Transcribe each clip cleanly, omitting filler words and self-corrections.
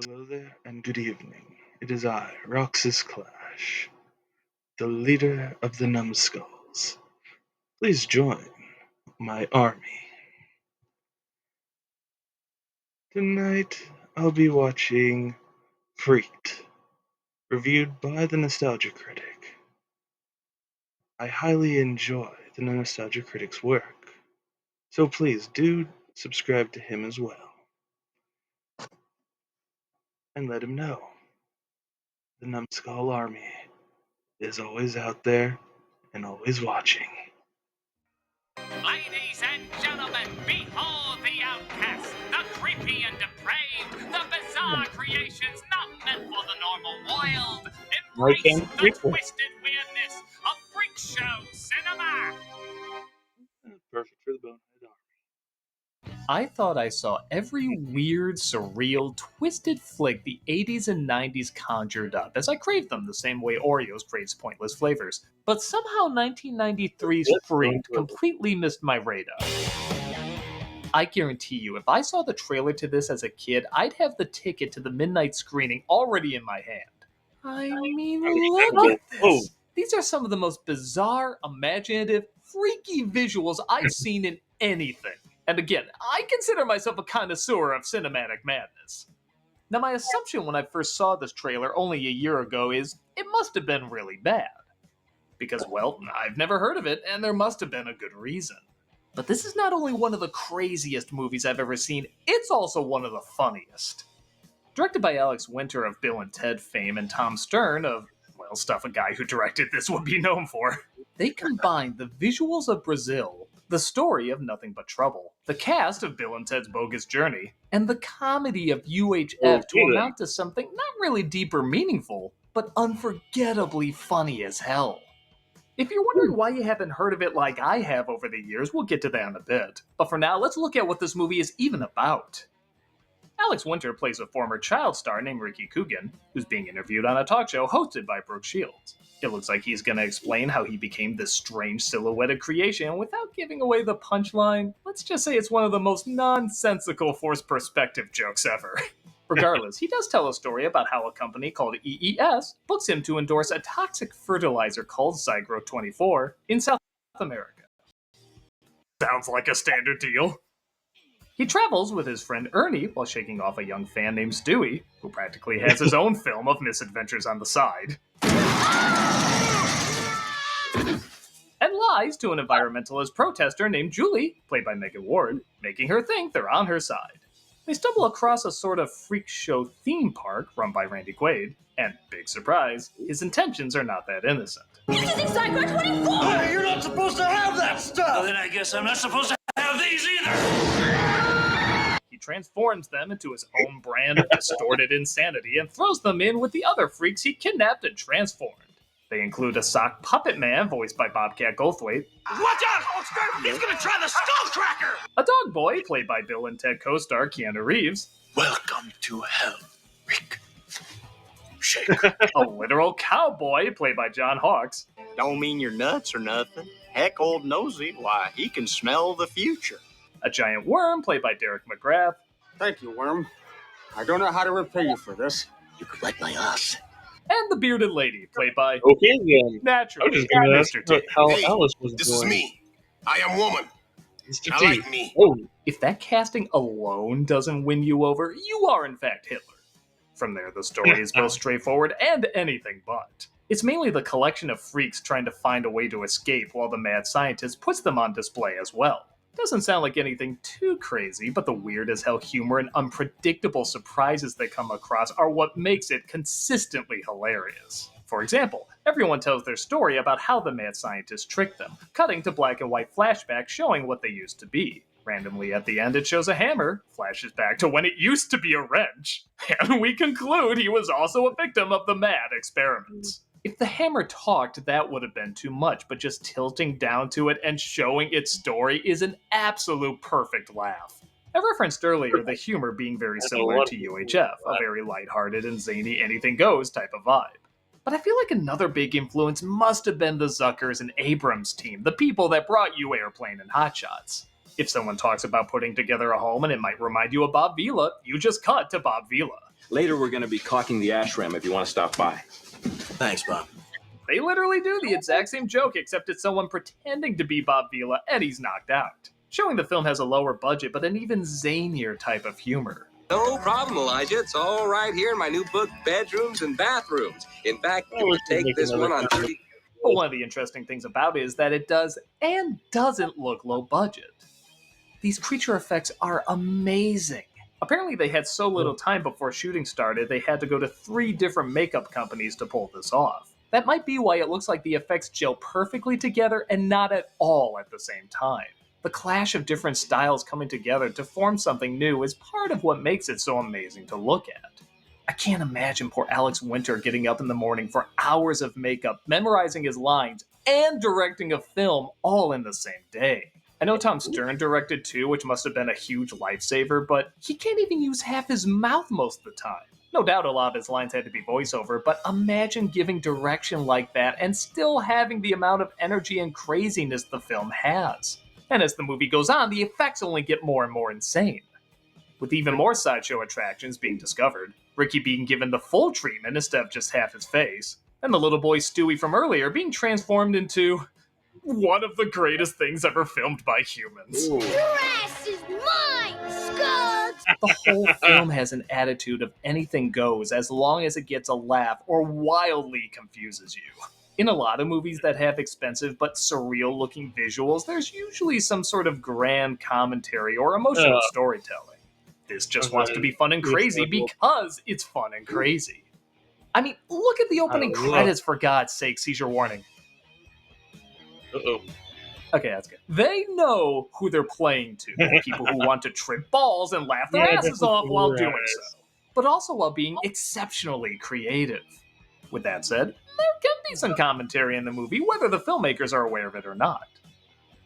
Hello there, and good evening. It is I, Roxas Clash, the leader of the Numbskulls. Please join my army. Tonight, I'll be watching Freaked, reviewed by the Nostalgia Critic. I highly enjoy the Nostalgia Critic's work, so please do subscribe to him as well, and let him know the Numbskull army is always out there and always watching. Ladies and gentlemen, behold the outcast, the creepy and depraved, the bizarre creations not meant for the normal world. Embrace the twisted weirdness of freak show cinema. Perfect for the bonehead army. I thought I saw every weird, surreal, twisted flick the 80s and 90s conjured up, as I craved them the same way Oreos craves pointless flavors. But somehow 1993's Freaked completely missed my radar. I guarantee you, if I saw the trailer to this as a kid, I'd have the ticket to the midnight screening already in my hand. I mean, look at this! These are some of the most bizarre, imaginative, freaky visuals I've seen in anything. And again, I consider myself a connoisseur of cinematic madness. Now, my assumption when I first saw this trailer only a year ago is it must have been really bad. Because, well, I've never heard of it, and there must have been a good reason. But this is not only one of the craziest movies I've ever seen, it's also one of the funniest. Directed by Alex Winter of Bill and Ted fame and Tom Stern of, well, stuff a guy who directed this would be known for. They combined the visuals of Brazil, the story of Nothing But Trouble, the cast of Bill and Ted's Bogus Journey, and the comedy of UHF to amount to something not really deep or meaningful, but unforgettably funny as hell. If you're wondering why you haven't heard of it like I have over the years, we'll get to that in a bit. But for now, let's look at what this movie is even about. Alex Winter plays a former child star named Ricky Coogan, who's being interviewed on a talk show hosted by Brooke Shields. It looks like he's going to explain how he became this strange silhouetted creation without giving away the punchline. Let's just say it's one of the most nonsensical forced perspective jokes ever. Regardless, he does tell a story about how a company called EES books him to endorse a toxic fertilizer called Zygrowth 24 in South America. Sounds like a standard deal. He travels with his friend Ernie while shaking off a young fan named Stewie, who practically has his own film of misadventures on the side. And lies to an environmentalist protester named Julie, played by Megan Ward, making her think they're on her side. They stumble across a sort of freak show theme park run by Randy Quaid, and big surprise, his intentions are not that innocent. This is Zygrowth 24! Hey, you're not supposed to have that stuff! Well, then I guess I'm not supposed to have these either! He transforms them into his own brand of distorted insanity and throws them in with the other freaks he kidnapped and transformed. They include a sock puppet man voiced by Bobcat Goldthwait. Watch out, Hulkster! He's gonna try the skull cracker! A dog boy played by Bill and Ted co-star Keanu Reeves. Welcome to hell, Rick. Shake. A literal cowboy played by John Hawkes. Don't mean you're nuts or nothing. Heck, old Nosy, why, he can smell the future. A giant worm played by Derek McGrath. Thank you, Worm. I don't know how to repay you for this. You could wipe my ass. And the bearded lady played by, I was naturally, just gonna ask Mr. T. how Hey, Alice was This doing. is me. I am woman. Mr. I T. like me. Oh, If that casting alone doesn't win you over, you are in fact Hitler. From there, the story is both straightforward and anything but. It's mainly the collection of freaks trying to find a way to escape while the mad scientist puts them on display as well. Doesn't sound like anything too crazy, but the weird as hell humor and unpredictable surprises they come across are what makes it consistently hilarious. For example, everyone tells their story about how the mad scientist tricked them, cutting to black and white flashbacks showing what they used to be. Randomly at the end it shows a hammer, flashes back to when it used to be a wrench, and we conclude he was also a victim of the mad experiments. If the hammer talked, that would have been too much, but just tilting down to it and showing its story is an absolute perfect laugh. I referenced earlier the humor being very similar to UHF, a very lighthearted and zany anything goes type of vibe. But I feel like another big influence must have been the Zuckers and Abrams team, the people that brought you Airplane and Hot Shots. If someone talks about putting together a home and it might remind you of Bob Vila, you just cut to Bob Vila. Later, we're going to be caulking the ashram if you want to stop by. Thanks, Bob. They literally do the exact same joke, except it's someone pretending to be Bob Vila and he's knocked out, showing the film has a lower budget but an even zanier type of humor. No problem, Elijah. It's all right here in my new book, Bedrooms and Bathrooms. In fact, you can take this one on 30... But one of the interesting things about it is that it does and doesn't look low budget. These creature effects are amazing. Apparently they had so little time before shooting started, they had to go to 3 different makeup companies to pull this off. That might be why it looks like the effects gel perfectly together and not at all at the same time. The clash of different styles coming together to form something new is part of what makes it so amazing to look at. I can't imagine poor Alex Winter getting up in the morning for hours of makeup, memorizing his lines, and directing a film all in the same day. I know Tom Stern directed too, which must have been a huge lifesaver, but he can't even use half his mouth most of the time. No doubt a lot of his lines had to be voiceover, but imagine giving direction like that and still having the amount of energy and craziness the film has. And as the movie goes on, the effects only get more and more insane. With even more sideshow attractions being discovered, Ricky being given the full treatment instead of just half his face, and the little boy Stewie from earlier being transformed into one of the greatest things ever filmed by humans. Your ass is mine, Skunks! The whole film has an attitude of anything goes as long as it gets a laugh or wildly confuses you. In a lot of movies that have expensive but surreal looking visuals, there's usually some sort of grand commentary or emotional storytelling. This just wants to be fun and crazy because it's fun and crazy. I mean, look at the opening credits, for God's sake, seizure warning. Uh-oh. Okay, that's good. They know who they're playing to. People who want to trip balls and laugh their asses off while doing so. But also while being exceptionally creative. With that said, there can be some commentary in the movie, whether the filmmakers are aware of it or not.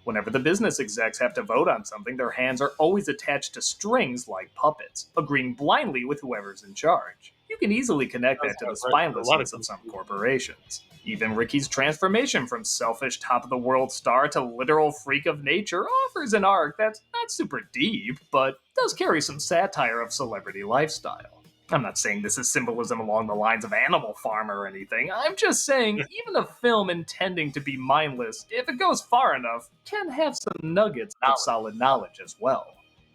Whenever the business execs have to vote on something, their hands are always attached to strings like puppets, agreeing blindly with whoever's in charge. You can easily connect that to the spinelessness of some corporations. Even Ricky's transformation from selfish top-of-the-world star to literal freak of nature offers an arc that's not super deep, but does carry some satire of celebrity lifestyle. I'm not saying this is symbolism along the lines of Animal Farm or anything. I'm just saying even a film intending to be mindless, if it goes far enough, can have some nuggets of solid knowledge as well.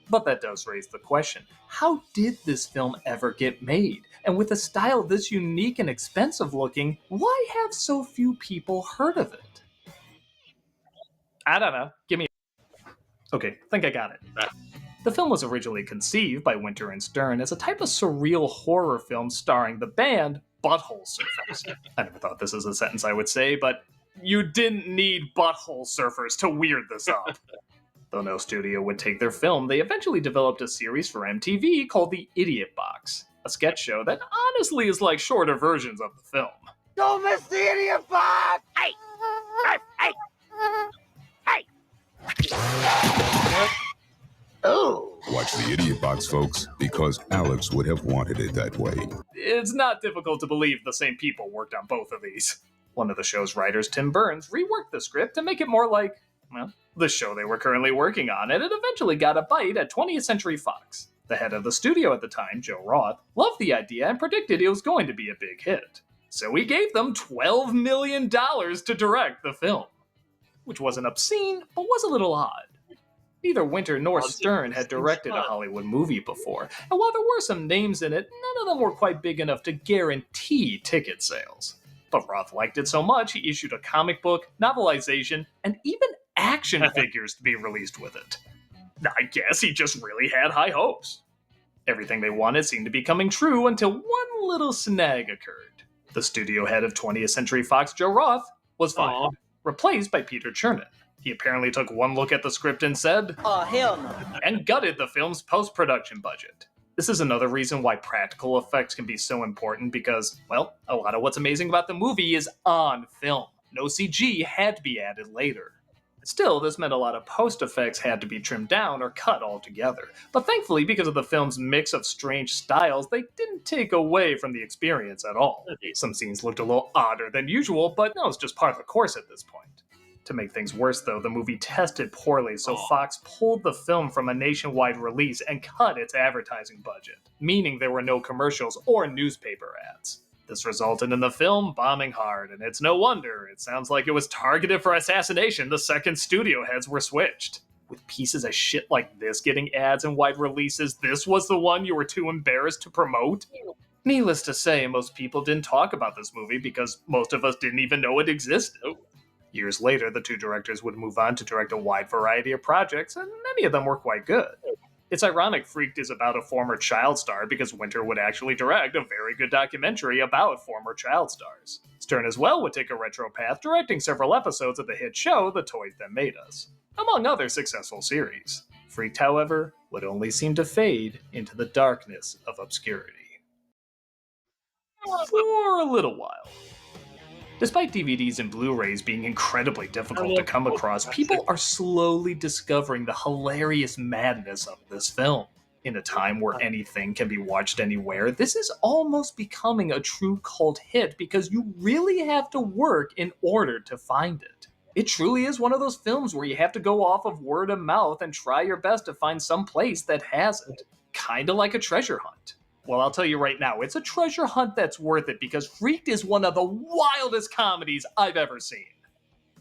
But that does raise the question, how did this film ever get made? And with a style this unique and expensive looking, why have so few people heard of it? I don't know. Give me Okay, think I got it. The film was originally conceived by Winter and Stern as a type of surreal horror film starring the band Butthole Surfers. I never thought this was a sentence I would say, but you didn't need Butthole Surfers to weird this up. Though no studio would take their film, they eventually developed a series for MTV called The Idiot Box, a sketch show that honestly is like shorter versions of the film. Don't miss the idiot box! Hey! Hey! Hey! Hey! Oh! Watch The Idiot Box, folks, because Alex would have wanted it that way. It's not difficult to believe the same people worked on both of these. One of the show's writers, Tim Burns, reworked the script to make it more like, well, the show they were currently working on, and it eventually got a bite at 20th Century Fox. The head of the studio at the time, Joe Roth, loved the idea and predicted it was going to be a big hit. So he gave them $12 million to direct the film. Which wasn't obscene, but was a little odd. Neither Winter nor Stern had directed a Hollywood movie before, and while there were some names in it, none of them were quite big enough to guarantee ticket sales. But Roth liked it so much, he issued a comic book, novelization, and even action figures to be released with it. I guess he just really had high hopes. Everything they wanted seemed to be coming true until one little snag occurred. The studio head of 20th Century Fox, Joe Roth, was fired, replaced by Peter Chernin. He apparently took one look at the script and said, "Oh, hell no," and gutted the film's post-production budget. This is another reason why practical effects can be so important because, well, a lot of what's amazing about the movie is on film. No CG had to be added later. Still, this meant a lot of post-effects had to be trimmed down or cut altogether. But thankfully, because of the film's mix of strange styles, they didn't take away from the experience at all. Some scenes looked a little odder than usual, but that was just part of the course at this point. To make things worse, though, the movie tested poorly, so Fox pulled the film from a nationwide release and cut its advertising budget, meaning there were no commercials or newspaper ads. This resulted in the film bombing hard, and it's no wonder. It sounds like it was targeted for assassination the second studio heads were switched. With pieces of shit like this getting ads and wide releases, this was the one you were too embarrassed to promote? Needless to say, most people didn't talk about this movie because most of us didn't even know it existed. Years later, the two directors would move on to direct a wide variety of projects, and many of them were quite good. It's ironic Freaked is about a former child star because Winter would actually direct a very good documentary about former child stars. Stern as well would take a retro path, directing several episodes of the hit show The Toys That Made Us, among other successful series. Freaked, however, would only seem to fade into the darkness of obscurity. For a little while. Despite DVDs and Blu-rays being incredibly difficult to come across, people are slowly discovering the hilarious madness of this film. In a time where anything can be watched anywhere, this is almost becoming a true cult hit because you really have to work in order to find it. It truly is one of those films where you have to go off of word of mouth and try your best to find some place that has it. Kinda like a treasure hunt. Well, I'll tell you right now, it's a treasure hunt that's worth it because Freaked is one of the wildest comedies I've ever seen.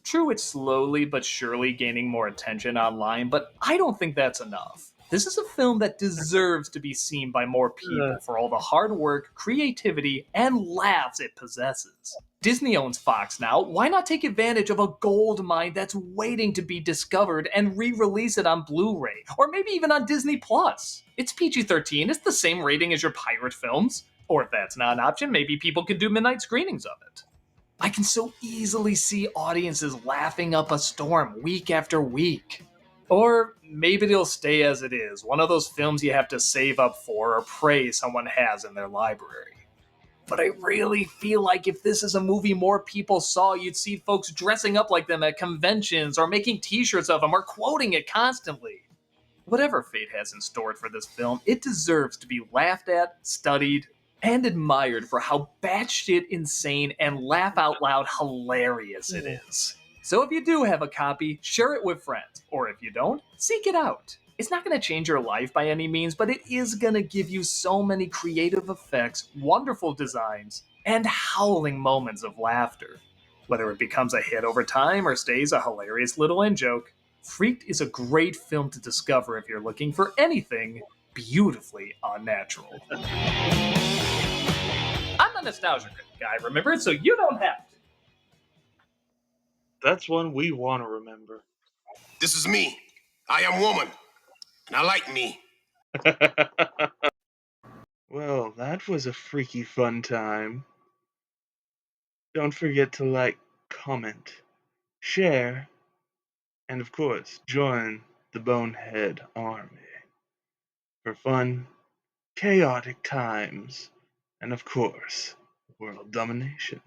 True, it's slowly but surely gaining more attention online, but I don't think that's enough. This is a film that deserves to be seen by more people for all the hard work, creativity, and laughs it possesses. Disney owns Fox now. Why not take advantage of a gold mine that's waiting to be discovered and re-release it on Blu-ray, or maybe even on Disney Plus? It's PG-13. It's the same rating as your pirate films. Or if that's not an option, maybe people could do midnight screenings of it. I can so easily see audiences laughing up a storm week after week. Or maybe they'll stay as it is, one of those films you have to save up for or pray someone has in their library. But I really feel like if this is a movie more people saw, you'd see folks dressing up like them at conventions or making t-shirts of them or quoting it constantly. Whatever fate has in store for this film, it deserves to be laughed at, studied, and admired for how batshit insane and laugh out loud hilarious it is. So if you do have a copy, share it with friends, or if you don't, seek it out. It's not going to change your life by any means, but it is going to give you so many creative effects, wonderful designs, and howling moments of laughter. Whether it becomes a hit over time or stays a hilarious little in-joke, Freaked is a great film to discover if you're looking for anything beautifully unnatural. I'm the nostalgia critic guy, remember? So you don't have to. That's one we want to remember. This is me. I am woman. And I like me. Well, that was a freaky fun time. Don't forget to like, comment, share, and of course, join the Bonehead Army for fun, chaotic times, and of course, world domination.